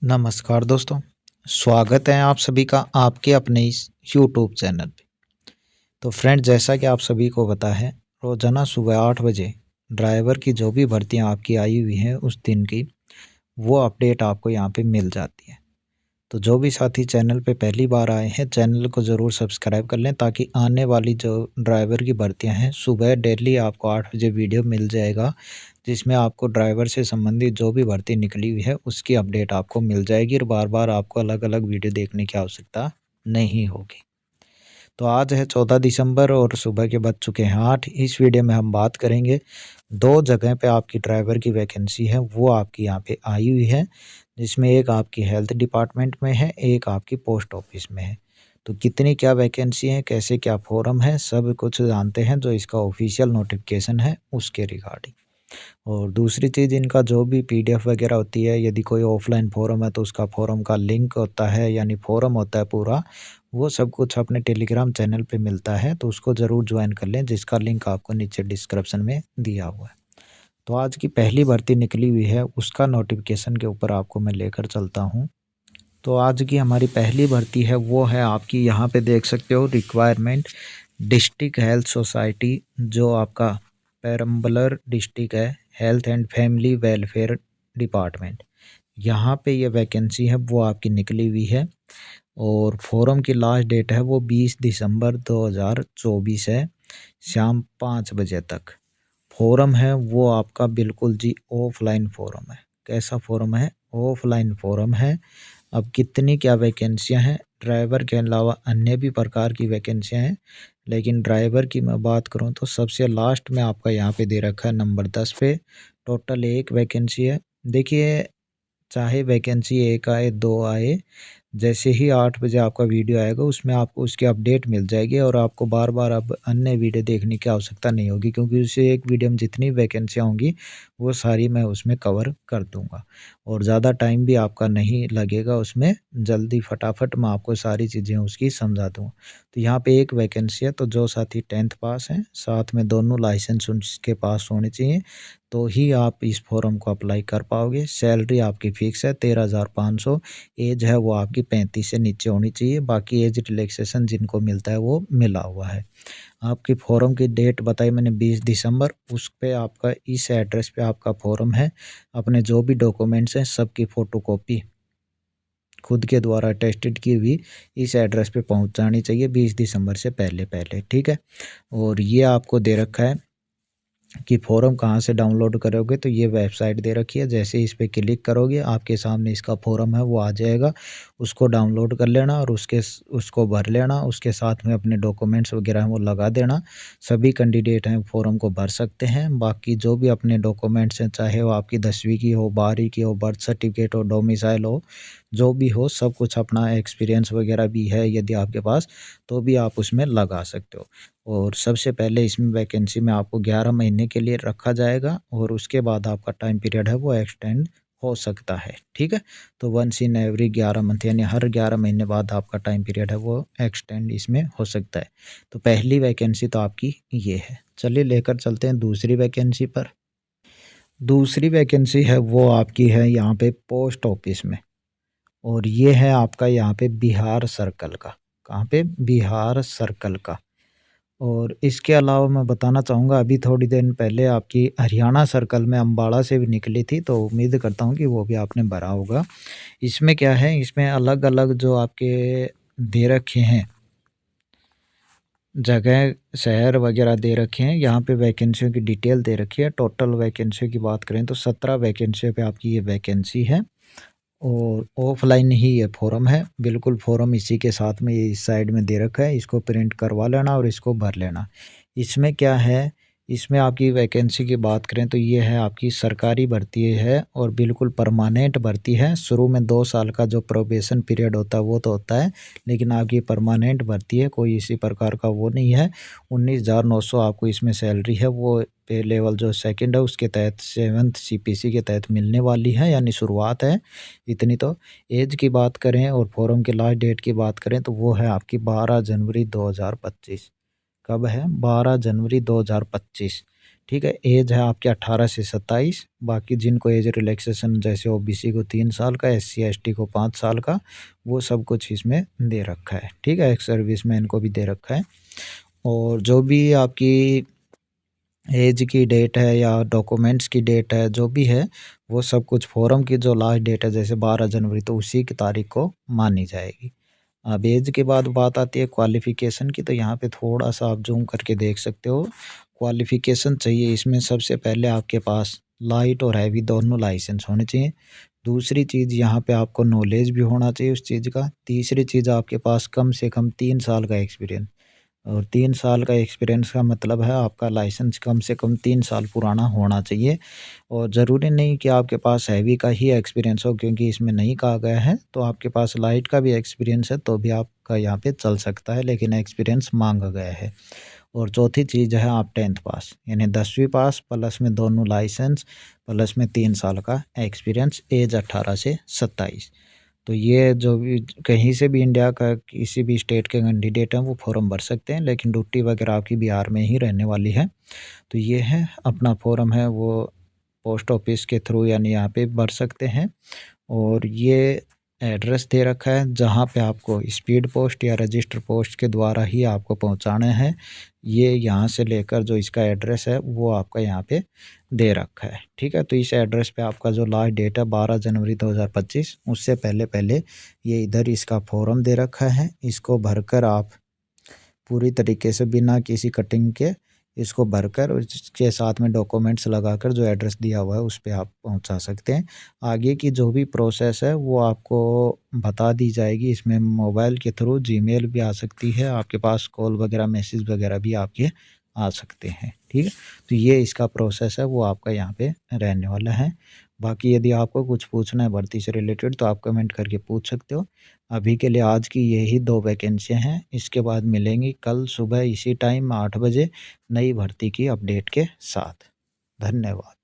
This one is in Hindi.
नमस्कार दोस्तों, स्वागत है आप सभी का आपके अपने इस यूट्यूब चैनल पे। तो फ्रेंड, जैसा कि आप सभी को पता है, रोज़ाना सुबह 8 बजे ड्राइवर की जो भी भर्तियां आपकी आई हुई हैं उस दिन की, वो अपडेट आपको यहाँ पे मिल जाती है। तो जो भी साथी चैनल पे पहली बार आए हैं, चैनल को ज़रूर सब्सक्राइब कर लें ताकि आने वाली जो ड्राइवर की भर्तियां हैं, सुबह डेली आपको 8 बजे वीडियो मिल जाएगा, जिसमें आपको ड्राइवर से संबंधित जो भी भर्ती निकली हुई है उसकी अपडेट आपको मिल जाएगी और बार-बार आपको अलग-अलग वीडियो देखने की आवश्यकता नहीं होगी। तो आज है 14 दिसंबर और सुबह के बज चुके हैं 8। इस वीडियो में हम बात करेंगे 2 जगह पे आपकी ड्राइवर की वैकेंसी है, वो आपकी यहाँ पे आई हुई है, जिसमें एक आपकी हेल्थ डिपार्टमेंट में है, एक आपकी पोस्ट ऑफिस में है। तो कितनी क्या वैकेंसी है, कैसे क्या फॉर्म है, सब कुछ जानते हैं जो इसका ऑफिशियल नोटिफिकेशन है उसके रिगार्डिंग। और दूसरी चीज़, इनका जो भी पीडीएफ वगैरह होती है, यदि कोई ऑफलाइन फॉर्म है तो उसका फॉर्म का लिंक होता है, यानी फॉर्म होता है पूरा, वो सब कुछ अपने टेलीग्राम चैनल पे मिलता है, तो उसको ज़रूर ज्वाइन कर लें, जिसका लिंक आपको नीचे डिस्क्रिप्शन में दिया हुआ है। तो आज की पहली भर्ती निकली हुई है, उसका नोटिफिकेशन के ऊपर आपको मैं लेकर चलता हूँ। तो आज की हमारी पहली भर्ती है वो है आपकी, यहाँ पे देख सकते हो, रिक्वायरमेंट डिस्ट्रिक्ट हेल्थ सोसाइटी, जो आपका पेरम्बलर डिस्ट्रिक्ट है, health and family welfare department. यहाँ पे ये वैकेंसी है वो आपकी निकली हुई है और फॉर्म की लास्ट डेट है वो 20 दिसंबर 2024 है, शाम 5 बजे तक। फॉर्म है वो आपका बिल्कुल जी ऑफलाइन फॉर्म है। कैसा फॉर्म है? ऑफलाइन फॉर्म है। अब कितनी क्या वैकेंसियां हैं, ड्राइवर के अलावा अन्य भी प्रकार की वैकेंसियां हैं, लेकिन ड्राइवर की मैं बात करूं तो सबसे लास्ट में आपका यहाँ पे दे रखा है नंबर 10 पे। टोटल एक वैकेंसी है। देखिए, चाहे वैकेंसी एक आए, दो आए, जैसे ही 8 बजे आपका वीडियो आएगा उसमें आपको उसकी अपडेट मिल जाएगी और आपको बार-बार अब अन्य वीडियो देखने की आवश्यकता नहीं होगी, क्योंकि उसे एक वीडियो में जितनी वैकेंसियाँ होंगी वो सारी मैं उसमें कवर कर दूँगा और ज़्यादा टाइम भी आपका नहीं लगेगा उसमें, जल्दी फटाफट मैं आपको सारी चीज़ें उसकी समझा दूँगा। तो यहाँ पे एक वैकेंसी है, तो जो साथी 10th पास हैं, साथ में दोनों लाइसेंस उनके पास होने चाहिए, तो ही आप इस फॉर्म को अप्लाई कर पाओगे। सैलरी आपकी फ़िक्स है 13,500। एज है वो आपकी 35 से नीचे होनी चाहिए, बाकी एज रिलैक्सेशन जिनको मिलता है वो मिला हुआ है। आपकी फॉर्म की डेट बताई मैंने 20 दिसंबर, उस पे आपका इस एड्रेस पे आपका फॉर्म है। अपने जो भी डॉक्यूमेंट्स हैं सबकी फ़ोटोकॉपी खुद के द्वारा अटेस्टेड की हुई इस एड्रेस पे पहुँचानी चाहिए 20 दिसंबर से पहले-पहले, ठीक है? और ये आपको दे रखा है कि फ़ॉर्म कहाँ से डाउनलोड करोगे, तो ये वेबसाइट दे रखी है। जैसे इस पे क्लिक करोगे आपके सामने इसका फ़ॉर्म है वो आ जाएगा, उसको डाउनलोड कर लेना और उसको भर लेना, उसके साथ में अपने डॉक्यूमेंट्स वगैरह हैं वो लगा देना। सभी कैंडिडेट हैं फ़ॉर्म को भर सकते हैं। बाकी जो भी अपने डॉक्यूमेंट्स हैं, चाहे वो आपकी 10वीं की हो, 12वीं की हो, बर्थ सर्टिफिकेट हो, डोमिसाइल हो, जो भी हो, सब कुछ, अपना एक्सपीरियंस वगैरह भी है यदि आपके पास, तो भी आप उसमें लगा सकते हो। और सबसे पहले इसमें वैकेंसी में आपको 11 महीने के लिए रखा जाएगा और उसके बाद आपका टाइम पीरियड है वो एक्सटेंड हो सकता है, ठीक है? तो वंस इन एवरी 11 मंथ, यानी हर 11 महीने बाद आपका टाइम पीरियड है वो एक्सटेंड इसमें हो सकता है। तो पहली वैकेंसी तो आपकी ये है। चलिए लेकर चलते हैं दूसरी वैकेंसी पर। दूसरी वैकेंसी है वो आपकी है यहाँ पे पोस्ट ऑफिस में और ये है आपका यहाँ पे बिहार सर्कल का। कहाँ पे? बिहार सर्कल का। और इसके अलावा मैं बताना चाहूँगा, अभी थोड़ी देर पहले आपकी हरियाणा सर्कल में अम्बाड़ा से भी निकली थी, तो उम्मीद करता हूँ कि वो भी आपने भरा होगा। इसमें क्या है, इसमें अलग-अलग जो आपके दे रखे हैं जगह, शहर वगैरह दे रखे हैं, यहाँ पे वैकेंसियों की डिटेल दे रखी है। टोटल वैकेंसियों की बात करें तो 17 वैकेंसियों पे आपकी ये वैकेंसी है और ऑफलाइन ही ये फॉर्म है। बिल्कुल फॉर्म इसी के साथ में ये इस साइड में दे रखा है, इसको प्रिंट करवा लेना और इसको भर लेना। इसमें क्या है, इसमें आपकी वैकेंसी की बात करें तो ये है आपकी सरकारी भर्ती है और बिल्कुल परमानेंट भर्ती है। शुरू में 2 साल का जो प्रोबेशन पीरियड होता है वो तो होता है, लेकिन आपकी परमानेंट भर्ती है, कोई इसी प्रकार का वो नहीं है। 19,900 आपको इसमें सैलरी है वो पे लेवल जो सेकंड है उसके तहत 7th सीपीसी के तहत मिलने वाली है, यानी शुरुआत है इतनी तो। एज की बात करें और फॉर्म के लास्ट डेट की बात करें तो वो है आपकी 12 जनवरी 2025। कब है? 12 जनवरी 2025, ठीक है। एज है आपकी 18 से 27। बाकी जिनको एज रिलैक्सेशन जैसे ओबीसी को 3 साल का, एससी एसटी को 5 साल का, वो सब कुछ इसमें दे रखा है। ठीक है, एक्स सर्विसमैन को भी दे रखा है। और जो भी आपकी एज की डेट है या डॉक्यूमेंट्स की डेट है, जो भी है वो सब कुछ फॉर्म की जो लास्ट डेट है जैसे 12 जनवरी, तो उसी की तारीख को मानी जाएगी। अब एज के बाद बात आती है क्वालिफ़िकेशन की, तो यहाँ पे थोड़ा-सा आप ज़ूम करके देख सकते हो। क्वालिफ़िकेशन चाहिए इसमें सबसे पहले आपके पास लाइट और हैवी दोनों लाइसेंस होने चाहिए। दूसरी चीज़ यहाँ पे आपको नॉलेज भी होना चाहिए उस चीज़ का। तीसरी चीज़ आपके पास कम से कम 3 साल का एक्सपीरियंस, और 3 साल का एक्सपीरियंस का मतलब है आपका लाइसेंस कम से कम 3 साल पुराना होना चाहिए। और ज़रूरी नहीं कि आपके पास हैवी का ही एक्सपीरियंस हो, क्योंकि इसमें नहीं कहा गया है, तो आपके पास लाइट का भी एक्सपीरियंस है तो भी आपका यहाँ पे चल सकता है, लेकिन एक्सपीरियंस मांगा गया है। और चौथी चीज़ है आप 10th पास, यानी 10वीं पास प्लस में दोनों लाइसेंस प्लस में 3 साल का एक्सपीरियंस, एज 18 से 27। तो ये जो भी कहीं से भी इंडिया का किसी भी स्टेट के कैंडिडेट हैं वो फॉर्म भर सकते हैं, लेकिन ड्यूटी वगैरह आपकी बिहार में ही रहने वाली है। तो ये है अपना फॉर्म है वो पोस्ट ऑफिस के थ्रू यानी यहाँ पे भर सकते हैं। और ये एड्रेस दे रखा है जहाँ पे आपको स्पीड पोस्ट या रजिस्टर पोस्ट के द्वारा ही आपको पहुँचाना है। ये यहाँ से लेकर जो इसका एड्रेस है वो आपका यहाँ पे दे रखा है। ठीक है, तो इस एड्रेस पे आपका जो लास्ट डेट है 12 जनवरी 2025, उससे पहले पहले ये इधर इसका फॉर्म दे रखा है। इसको भरकर आप पूरी तरीके से बिना किसी कटिंग के इसको भरकर और इसके साथ में डॉक्यूमेंट्स लगाकर जो एड्रेस दिया हुआ है उस पे आप पहुंचा सकते हैं। आगे की जो भी प्रोसेस है वो आपको बता दी जाएगी। इसमें मोबाइल के थ्रू जीमेल भी आ सकती है, आपके पास कॉल वगैरह मैसेज वगैरह भी आपके आ सकते हैं। ठीक है, तो ये इसका प्रोसेस है वो आपका यहाँ पे रहने वाला है। बाकी यदि आपको कुछ पूछना है भर्ती से रिलेटेड तो आप कमेंट करके पूछ सकते हो। अभी के लिए आज की यही 2 वैकेंसियाँ हैं। इसके बाद मिलेंगी कल सुबह इसी टाइम 8 बजे नई भर्ती की अपडेट के साथ। धन्यवाद।